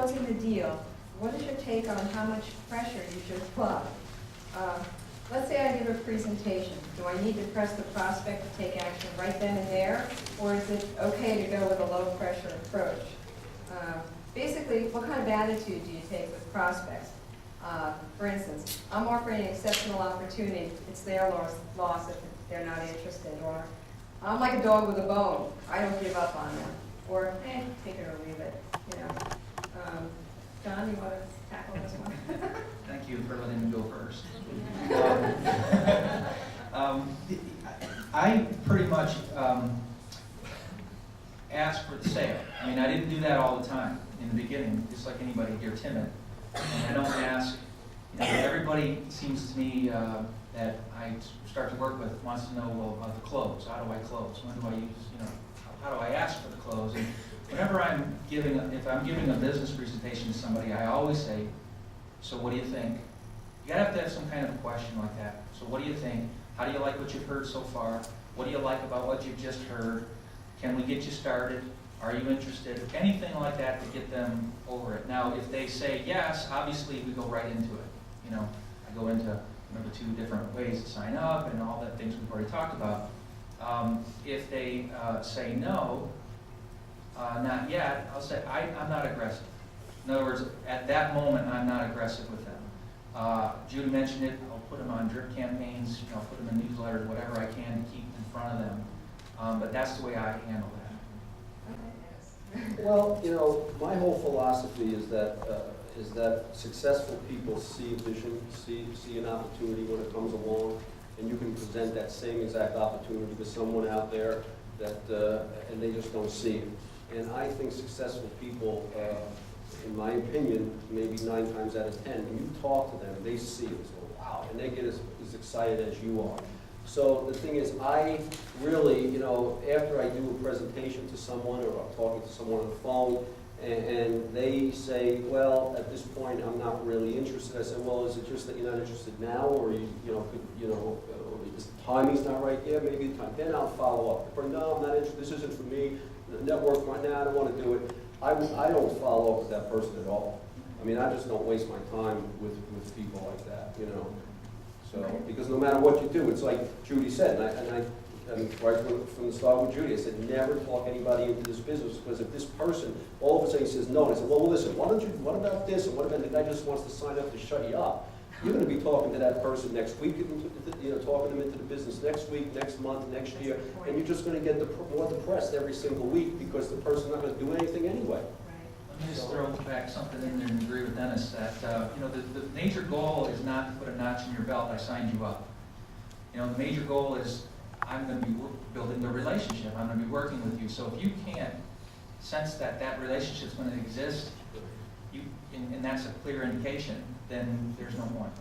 closing the deal, what is your take on how much pressure you should apply? Let's say I give a presentation. Do I need to press the prospect to take action right then and there? Or is it okay to go with a low-pressure approach? Basically, what kind of attitude do you take with prospects? For instance, I'm offering an exceptional opportunity. It's their loss if they're not interested. Or I'm like a dog with a bone. I don't give up on them. Or, take it or leave it. You know. John, you want to tackle this one? Thank you for letting me go first. I pretty much ask for the sale. I mean, I didn't do that all the time in the beginning, just like anybody here, timid. And I don't ask, you know, everybody seems to me that I start to work with wants to know, well, about the close. How do I close? When do I use, you know, how do I ask for the close? And whenever if I'm giving a business presentation to somebody, I always say, so what do you think? You gotta have to have some kind of question like that. So what do you think? How do you like what you've heard so far? What do you like about what you've just heard? Can we get you started? Are you interested? Anything like that to get them over it. Now, if they say yes, obviously we go right into it. You know, I go into the 2 different ways to sign up and all that things we've already talked about. If they say no, not yet, I'll say I'm not aggressive. In other words, at that moment, I'm not aggressive with them. Judy mentioned it. I'll put them on drip campaigns. You know, I'll put them in newsletters, whatever I can to keep in front of them. But that's the way I handle that. Well, you know, my whole philosophy is that successful people see a vision, see an opportunity when it comes along, and you can present that same exact opportunity to someone out there that and they just don't see it. And I think successful people, in my opinion, maybe 9 times out of 10, when you talk to them, they see it. So, wow, and they get as excited as you are. So the thing is, I really, you know, after I do a presentation to someone or I'm talking to someone on the phone and they say, well, at this point I'm not really interested. I say, well, is it just that you're not interested now, or the timing's not right? Yeah, maybe the time. Then I'll follow up. Or no, I'm not interested. This isn't for me. The network right now, I don't want to do it. I don't follow up with that person at all. I mean, I just don't waste my time with people like that, you know. So, because no matter what you do, it's like Judy said, and right from the start with Judy, I said, never talk anybody into this business, because if this person all of a sudden says no, and I said, well, listen, what about this, and what about the guy just wants to sign up to shut you up? You're going to be talking to that person next week, you know, talking them into the business next week, next month, next year, and you're just going to get more depressed every single week because the person's not going to do anything anyway. Let me just throw back something in there and agree with Dennis that you know, the major goal is not to put a notch in your belt, I signed you up. You know, the major goal is I'm going to be building the relationship. I'm going to be working with you. So if you can't sense that that relationship's going to exist, and that's a clear indication, then there's no point.